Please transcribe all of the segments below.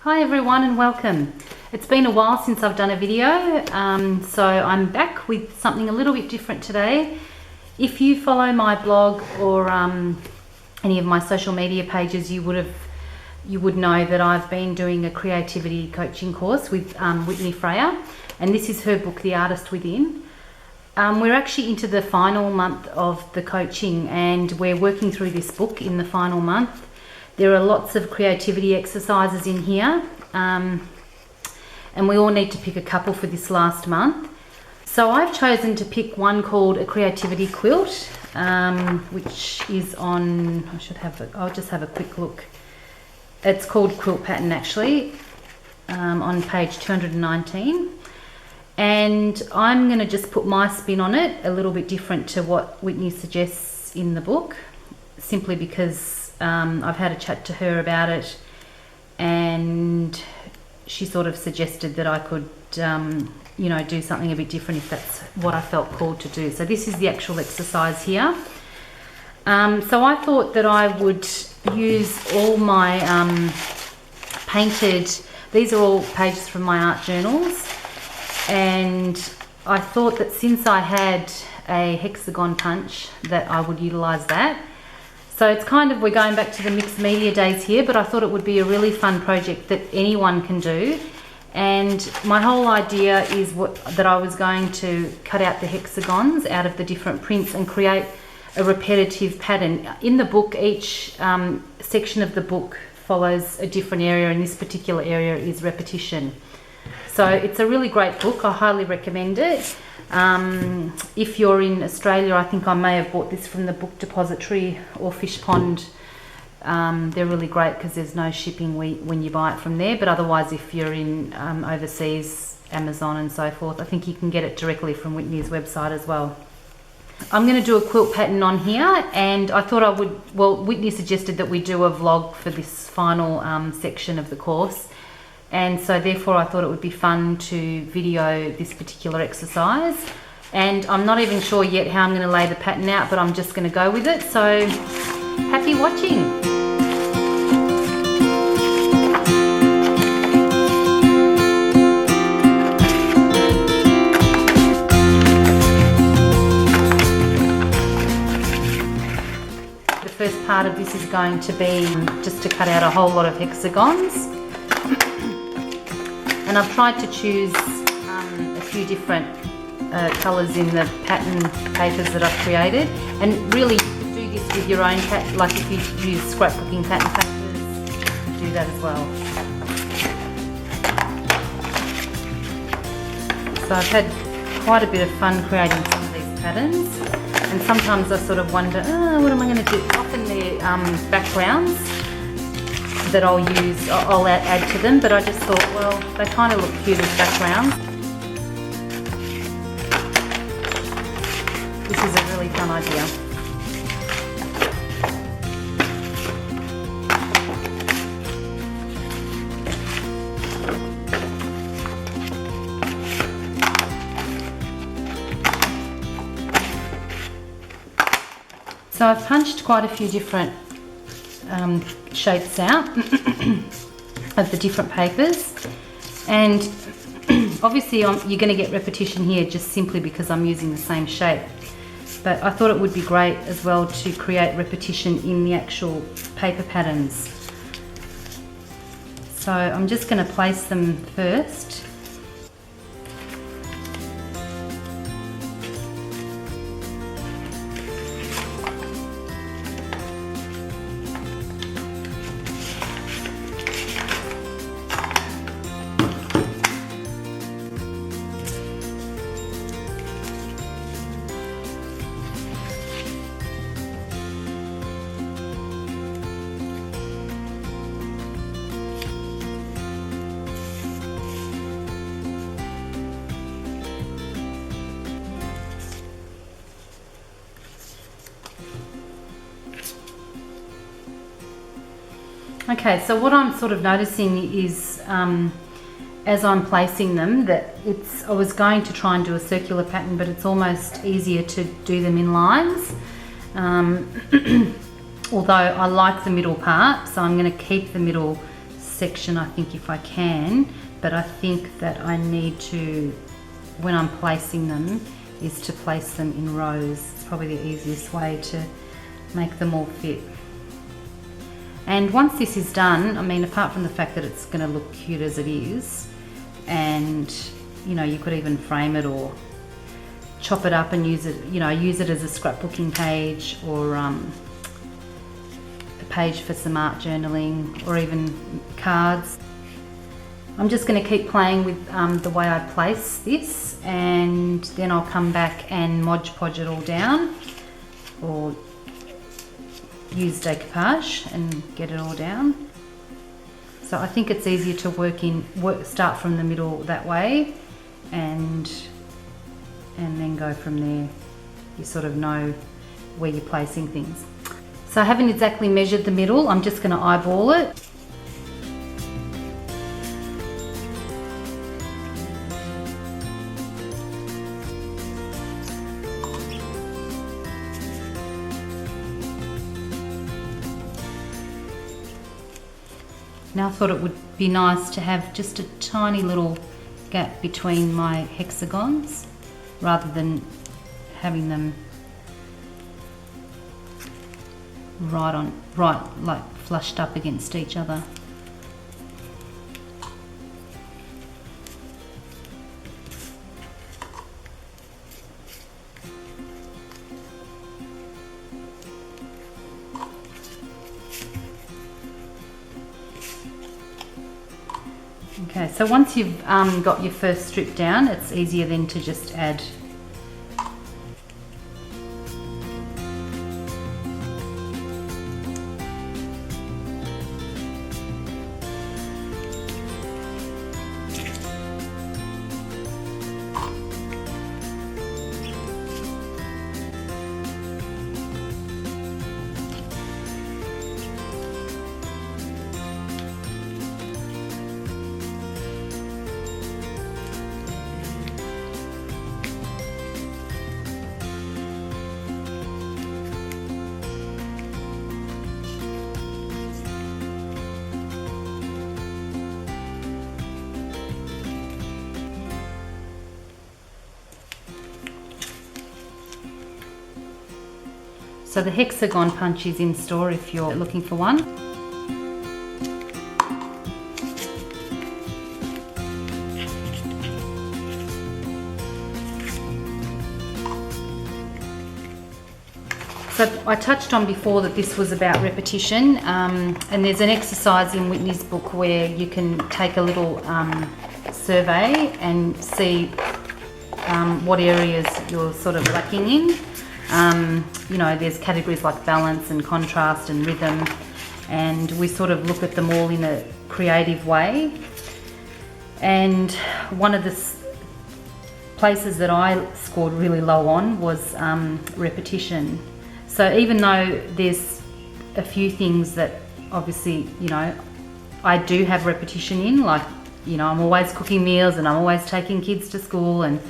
Hi everyone and welcome. It's been a while since I've done a video, so I'm back with something a little bit different today. If you follow my blog or any of my social media pages, you would know that I've been doing a creativity coaching course with Whitney Freya, and this is her book, The Artist Within. We're actually into the final month of the coaching and we're working through this book in the final month. There are lots of creativity exercises in here, and we all need to pick a couple for this last month. So I've chosen to pick one called a creativity quilt, which is on, I'll just have a quick look. It's called Quilt Pattern actually, on page 219. And I'm going to just put my spin on it, a little bit different to what Whitney suggests in the book, simply because I've had a chat to her about it and she sort of suggested that I could do something a bit different if that's what I felt called to do. So this is the actual exercise here. So I thought that I would use all my these are all pages from my art journals, and I thought that since I had a hexagon punch that I would utilize that. So it's we're going back to the mixed media days here, but I thought it would be a really fun project that anyone can do. And my whole idea is that I was going to cut out the hexagons out of the different prints and create a repetitive pattern. In the book, each section of the book follows a different area, and this particular area is repetition. So it's a really great book. I highly recommend it. If you're in Australia, I think I may have bought this from the Book Depository or Fish Pond. They're really great because there's no shipping when you buy it from there, but otherwise if you're in overseas, Amazon and so forth, I think you can get it directly from Whitney's website as well. I'm going to do a quilt pattern on here, and I thought Whitney suggested that we do a vlog for this final section of the course. And so therefore I thought it would be fun to video this particular exercise. And I'm not even sure yet how I'm going to lay the pattern out, but I'm just going to go with it. So happy watching. The first part of this is going to be just to cut out a whole lot of hexagons. And I've tried to choose a few different colours in the pattern papers that I've created, and really do this with your own pattern, like if you use scrapbooking pattern papers, do that as well. So I've had quite a bit of fun creating some of these patterns, and sometimes I sort of wonder, what am I going to do? Often they're backgrounds that I'll add to them, but I just thought, well, they kind of look cute as backgrounds. This is a really fun idea. So I've punched quite a few different shapes out of the different papers, and obviously you're going to get repetition here just simply because I'm using the same shape, but I thought it would be great as well to create repetition in the actual paper patterns. So I'm just going to place them first. Okay, so what I'm sort of noticing is as I'm placing them that I was going to try and do a circular pattern, but it's almost easier to do them in lines. Although I like the middle part, so I'm going to keep the middle section, I think, if I can, but I think that I need to, when I'm placing them, is to place them in rows. It's probably the easiest way to make them all fit. And once this is done, I mean, apart from the fact that it's going to look cute as it is, and you know, you could even frame it or chop it up and use it, you know, use it as a scrapbooking page, or a page for some art journaling, or even cards. I'm just going to keep playing with the way I place this, and then I'll come back and Mod Podge it all down, or use decoupage and get it all down. So I think it's easier to start from the middle that way, and then go from there. You sort of know where you're placing things. So I haven't exactly measured the middle, I'm just going to eyeball it. Now I thought it would be nice to have just a tiny little gap between my hexagons, rather than having them right like flushed up against each other. Okay, so once you've got your first strip down, it's easier then to just add So the hexagon punch is in store if you're looking for one. So I touched on before that this was about repetition, and there's an exercise in Whitney's book where you can take a little survey and see what areas you're sort of lacking in. You know, there's categories like balance and contrast and rhythm, and we sort of look at them all in a creative way. And one of the places that I scored really low on was repetition. So even though there's a few things that obviously, you know, I do have repetition in, like, you know, I'm always cooking meals and I'm always taking kids to school and,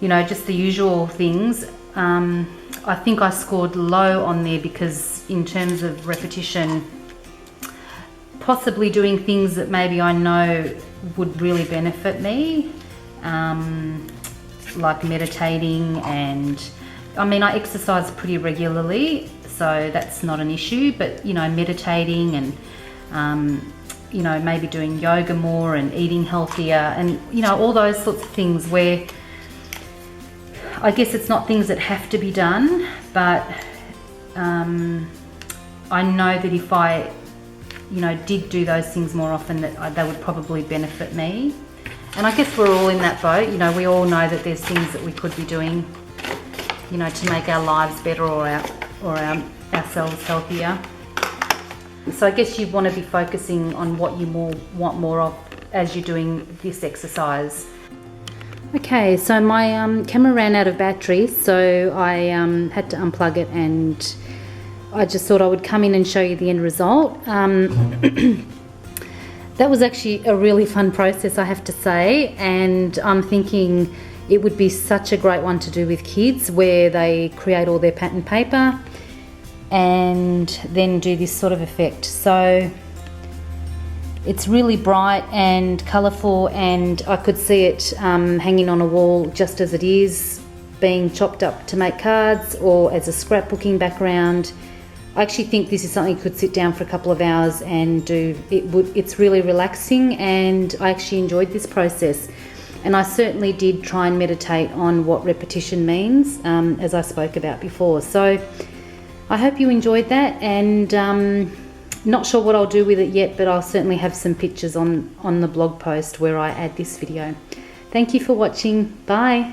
you know, just the usual things. I think I scored low on there because in terms of repetition, possibly doing things that maybe I know would really benefit me, like meditating, and I mean, I exercise pretty regularly, so that's not an issue, but you know, meditating and you know, maybe doing yoga more and eating healthier, and you know, all those sorts of things where I guess it's not things that have to be done, but I know that if I, you know, did do those things more often, that they would probably benefit me. And I guess we're all in that boat. You know, we all know that there's things that we could be doing, you know, to make our lives better or ourselves healthier. So I guess you want to be focusing on what you want more of as you're doing this exercise. Okay, so my camera ran out of battery, so I had to unplug it, and I just thought I would come in and show you the end result. That was actually a really fun process, I have to say, and I'm thinking it would be such a great one to do with kids, where they create all their pattern paper and then do this sort of effect. So It's really bright and colourful, and I could see it hanging on a wall just as it is, being chopped up to make cards or as a scrapbooking background. I actually think this is something you could sit down for a couple of hours and do. It's really relaxing, and I actually enjoyed this process. And I certainly did try and meditate on what repetition means, as I spoke about before. So I hope you enjoyed that, and not sure what I'll do with it yet, but I'll certainly have some pictures on the blog post where I add this video. Thank you for watching. Bye.